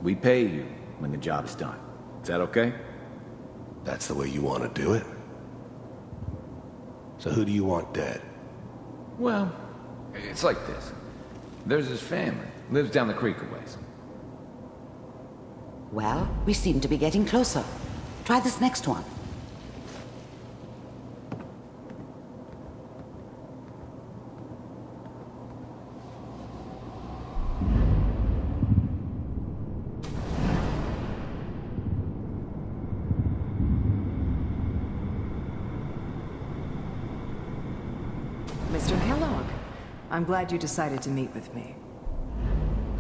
We pay you when the job's done. Is that okay? That's the way you want to do it? So who do you want dead? Well, it's like this. There's his family. Lives down the creek a ways. Well, we seem to be getting closer. Try this next one. Mr. Kellogg, I'm glad you decided to meet with me.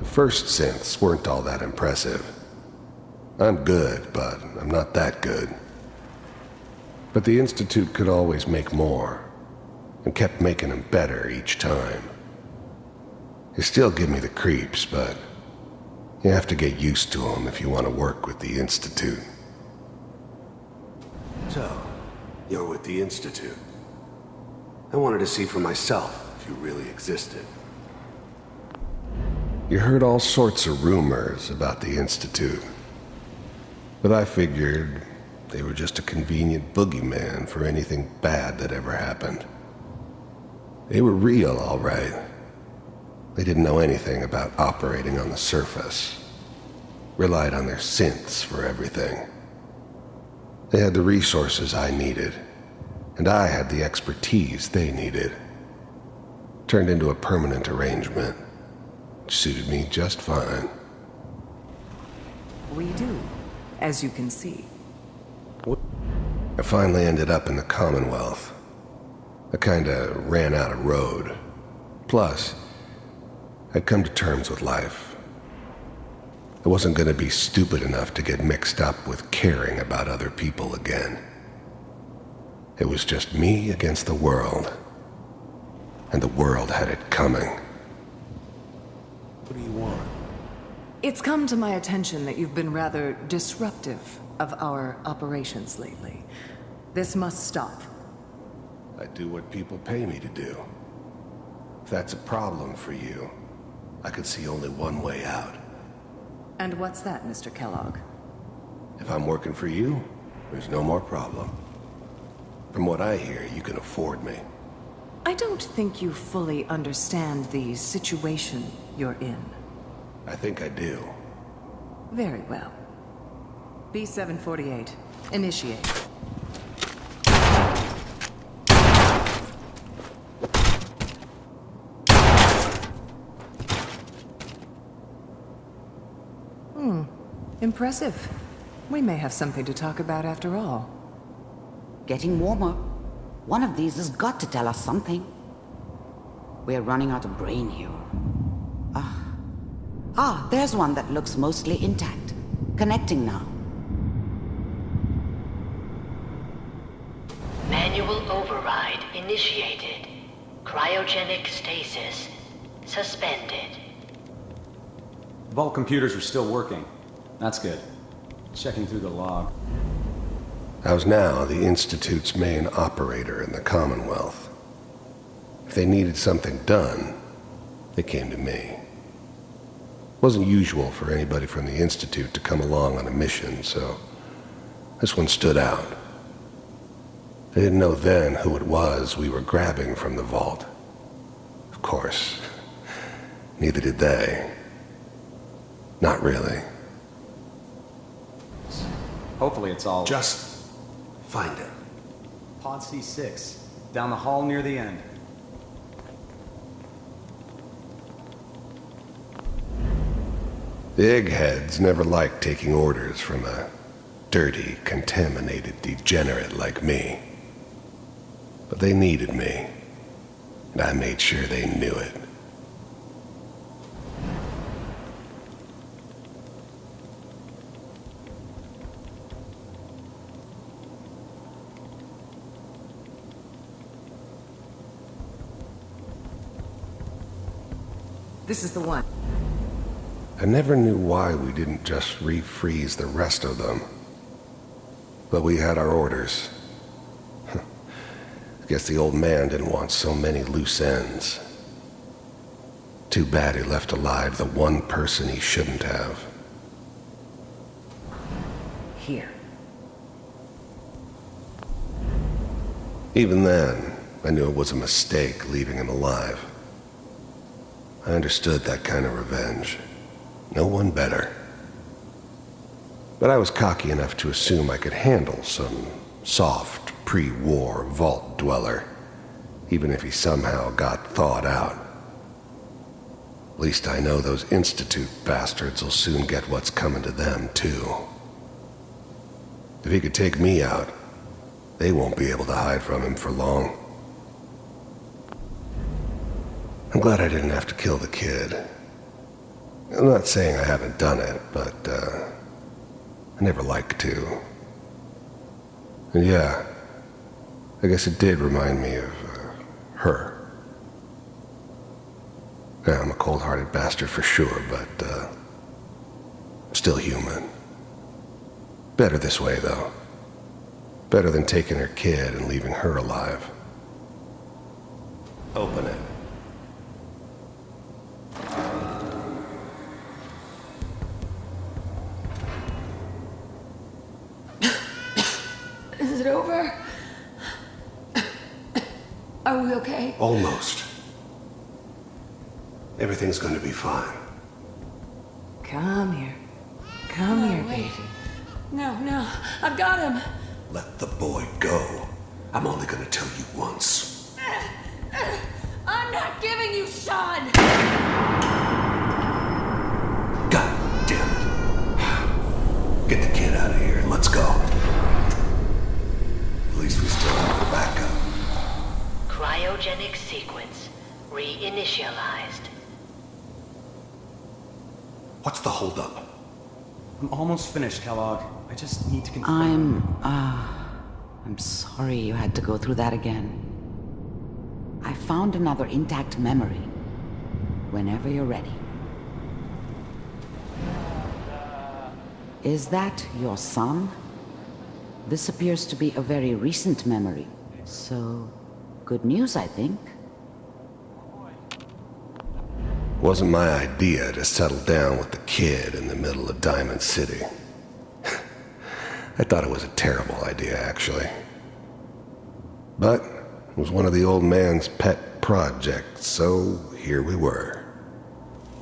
The first synths weren't all that impressive. I'm good, but I'm not that good. But the Institute could always make more, and kept making them better each time. They still give me the creeps, but you have to get used to them if you want to work with the Institute. So, you're with the Institute. I wanted to see for myself if you really existed. You heard all sorts of rumors about the Institute, but I figured they were just a convenient boogeyman for anything bad that ever happened. They were real, all right. They didn't know anything about operating on the surface. Relied on their synths for everything. They had the resources I needed, and I had the expertise they needed. Turned into a permanent arrangement, which suited me just fine. We do, as you can see. I finally ended up in the Commonwealth. I kinda ran out of road. Plus, I'd come to terms with life. I wasn't gonna be stupid enough to get mixed up with caring about other people again. It was just me against the world. And the world had it coming. What do you want? It's come to my attention that you've been rather disruptive of our operations lately. This must stop. I do what people pay me to do. If that's a problem for you, I could see only one way out. And what's that, Mr. Kellogg? If I'm working for you, there's no more problem. From what I hear, you can afford me. I don't think you fully understand the situation you're in. I think I do. Very well. B-748, initiate. Impressive. We may have something to talk about after all. Getting warmer. One of these has got to tell us something. We're running out of brain here. There's one that looks mostly intact. Connecting now. Manual override initiated. Cryogenic stasis suspended. Vault computers are still working. That's good. Checking through the log. I was now the Institute's main operator in the Commonwealth. If they needed something done, they came to me. It wasn't usual for anybody from the Institute to come along on a mission, so this one stood out. I didn't know then who it was we were grabbing from the vault. Of course, neither did they. Not really. Hopefully it's all... Just find it. Pod C6, down the hall near the end. The eggheads never liked taking orders from a dirty, contaminated degenerate like me. But they needed me, and I made sure they knew it. This is the one. I never knew why we didn't just refreeze the rest of them. But we had our orders. I guess the old man didn't want so many loose ends. Too bad he left alive the one person he shouldn't have. here. Even then, I knew it was a mistake leaving him alive. I understood that kind of revenge. No one better. But I was cocky enough to assume I could handle some soft, pre-war vault dweller, even if he somehow got thawed out. At least I know those Institute bastards will soon get what's coming to them, too. If he could take me out, they won't be able to hide from him for long. I'm glad I didn't have to kill the kid. I'm not saying I haven't done it, but, I never like to. And yeah, I guess it did remind me of, her. Yeah, I'm a cold-hearted bastard for sure, but, still human. Better this way, though. Better than taking her kid and leaving her alive. Open it. Is it over? Are we okay? Almost. Everything's gonna be fine. Come here. Come here, baby. No, I've got him. Let the boy go. I'm only gonna tell you once. I'm not giving you Sean! God damn it. Get the kid out of here and let's go. At least we still have the backup. Cryogenic sequence reinitialized. What's the holdup? I'm almost finished, Kellogg. I just need to confirm. I'm sorry you had to go through that again. I found another intact memory. Whenever you're ready. Is that your son? This appears to be a very recent memory. So, good news, I think. Wasn't my idea to settle down with the kid in the middle of Diamond City. I thought it was a terrible idea, actually. But it was one of the old man's pet projects, so here we were.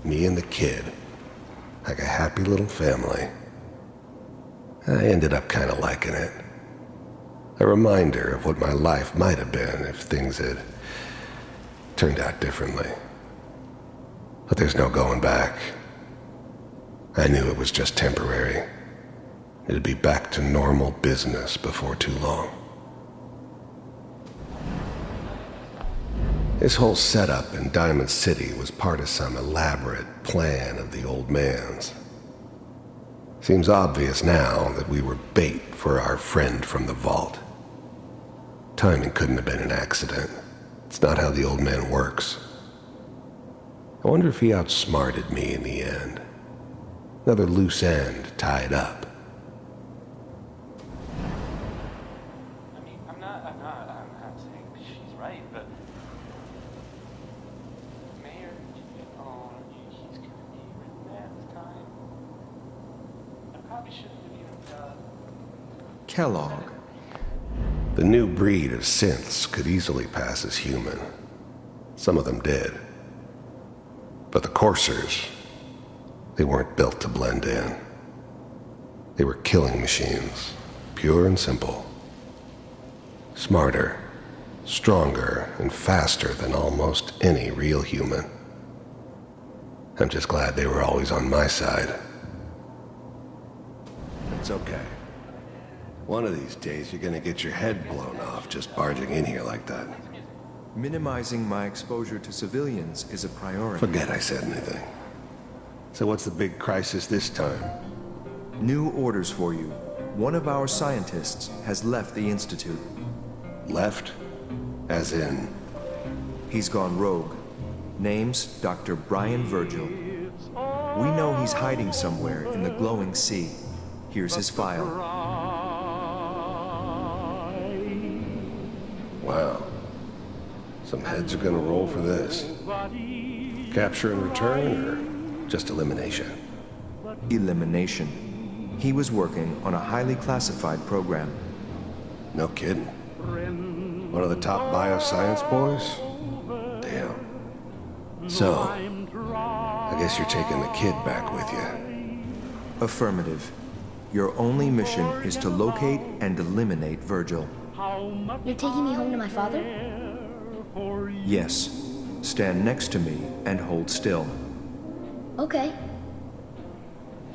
Me and the kid. Like a happy little family. I ended up kind of liking it. A reminder of what my life might have been if things had turned out differently. But there's no going back. I knew it was just temporary. It'd be back to normal business before too long. This whole setup in Diamond City was part of some elaborate plan of the old man's. Seems obvious now that we were bait for our friend from the vault. Timing couldn't have been an accident. It's not how the old man works. I wonder if he outsmarted me in the end. Another loose end tied up. I mean, I'm not saying she's right, but Mayor, he's gonna be really bad this time. I probably shouldn't have even Kellogg. The new breed of synths could easily pass as human. Some of them did. But the coursers, they weren't built to blend in. They were killing machines, pure and simple. Smarter, stronger, and faster than almost any real human. I'm just glad they were always on my side. It's okay. One of these days you're gonna get your head blown off just barging in here like that. Minimizing my exposure to civilians is a priority. Forget I said anything. So what's the big crisis this time? New orders for you. One of our scientists has left the Institute. Left? As in? He's gone rogue. Name's Dr. Brian Virgil. We know he's hiding somewhere in the glowing sea. Here's his file. Wow. Some heads are gonna roll for this. Capture and return, or just elimination? Elimination. He was working on a highly classified program. No kidding. One of the top bioscience boys? Damn. So, I guess you're taking the kid back with you. Affirmative. Your only mission is to locate and eliminate Virgil. You're taking me home to my father? Yes. Stand next to me and hold still. Okay.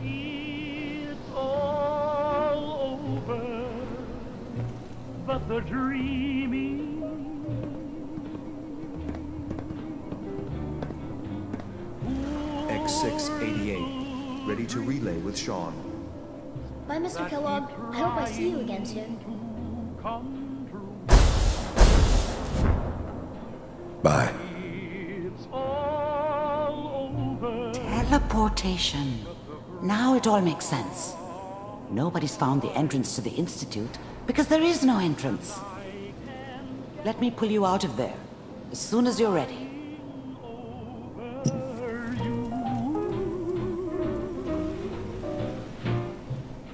It's all over, but the dreaming. X688, ready to relay with Sean. Bye, Mr. Kellogg. I hope I see you again soon. Bye. Teleportation. Now it all makes sense. Nobody's found the entrance to the Institute because there is no entrance. Let me pull you out of there as soon as you're ready.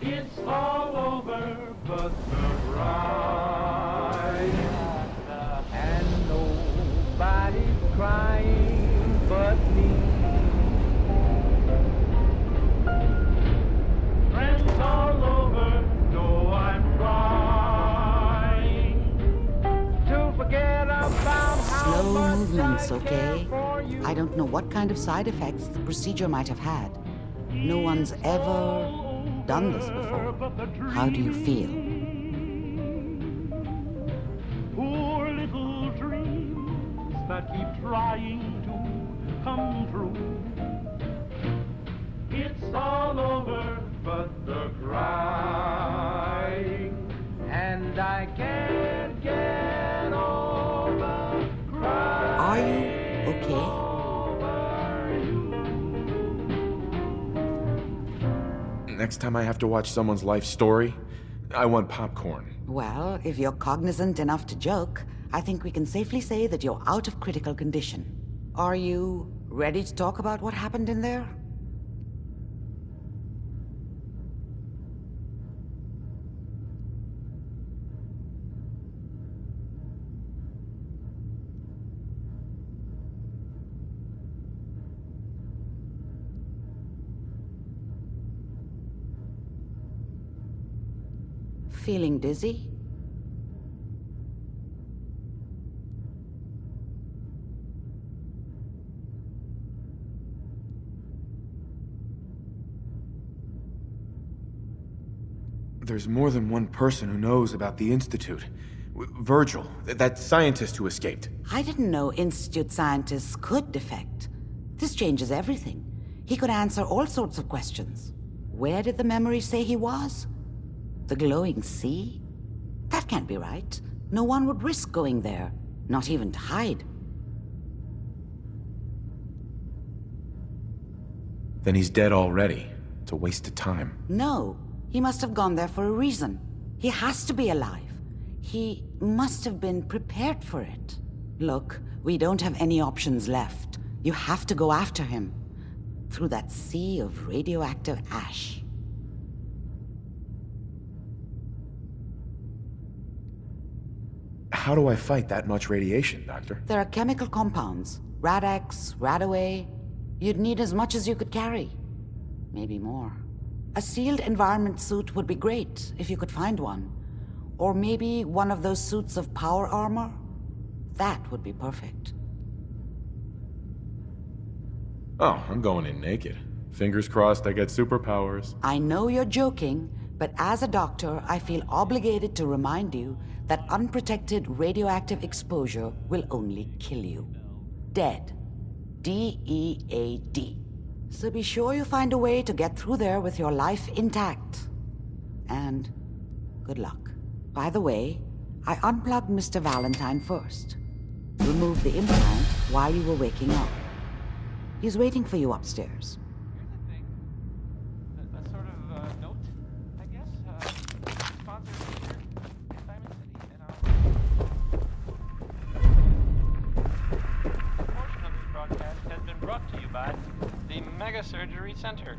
It's all over, but the bride. And nobody's crying but me. Friends all over know I'm trying to forget about how Slow much movements, I okay? care for you. I don't know what kind of side effects the procedure might have had. No one's ever done this before. How do you feel? Poor little dreams that keep trying to come true. It's all over, but the crying, and I can't get over crying. Are you okay? Next time I have to watch someone's life story, I want popcorn. Well, if you're cognizant enough to joke, I think we can safely say that you're out of critical condition. Are you ready to talk about what happened in there? Feeling dizzy? There's more than one person who knows about the Institute. Virgil, that scientist who escaped. I didn't know Institute scientists could defect. This changes everything. He could answer all sorts of questions. Where did the memory say he was? The glowing sea? That can't be right. No one would risk going there, not even to hide. Then he's dead already. It's a waste of time. No, he must have gone there for a reason. He has to be alive. He must have been prepared for it. Look, we don't have any options left. You have to go after him. Through that sea of radioactive ash. How do I fight that much radiation, Doctor? There are chemical compounds. Rad-X, Radaway. You'd need as much as you could carry. Maybe more. A sealed environment suit would be great, if you could find one. Or maybe one of those suits of power armor? That would be perfect. Oh, I'm going in naked. Fingers crossed I get superpowers. I know you're joking, but as a doctor, I feel obligated to remind you that unprotected radioactive exposure will only kill you. Dead. D-E-A-D. So be sure you find a way to get through there with your life intact. And good luck. By the way, I unplugged Mr. Valentine first. Removed the implant while you were waking up. He's waiting for you upstairs. A sort of note, I guess. Sponsor feature, Diamond City, and a portion of this broadcast has been brought to you by the Mega Surgery Center.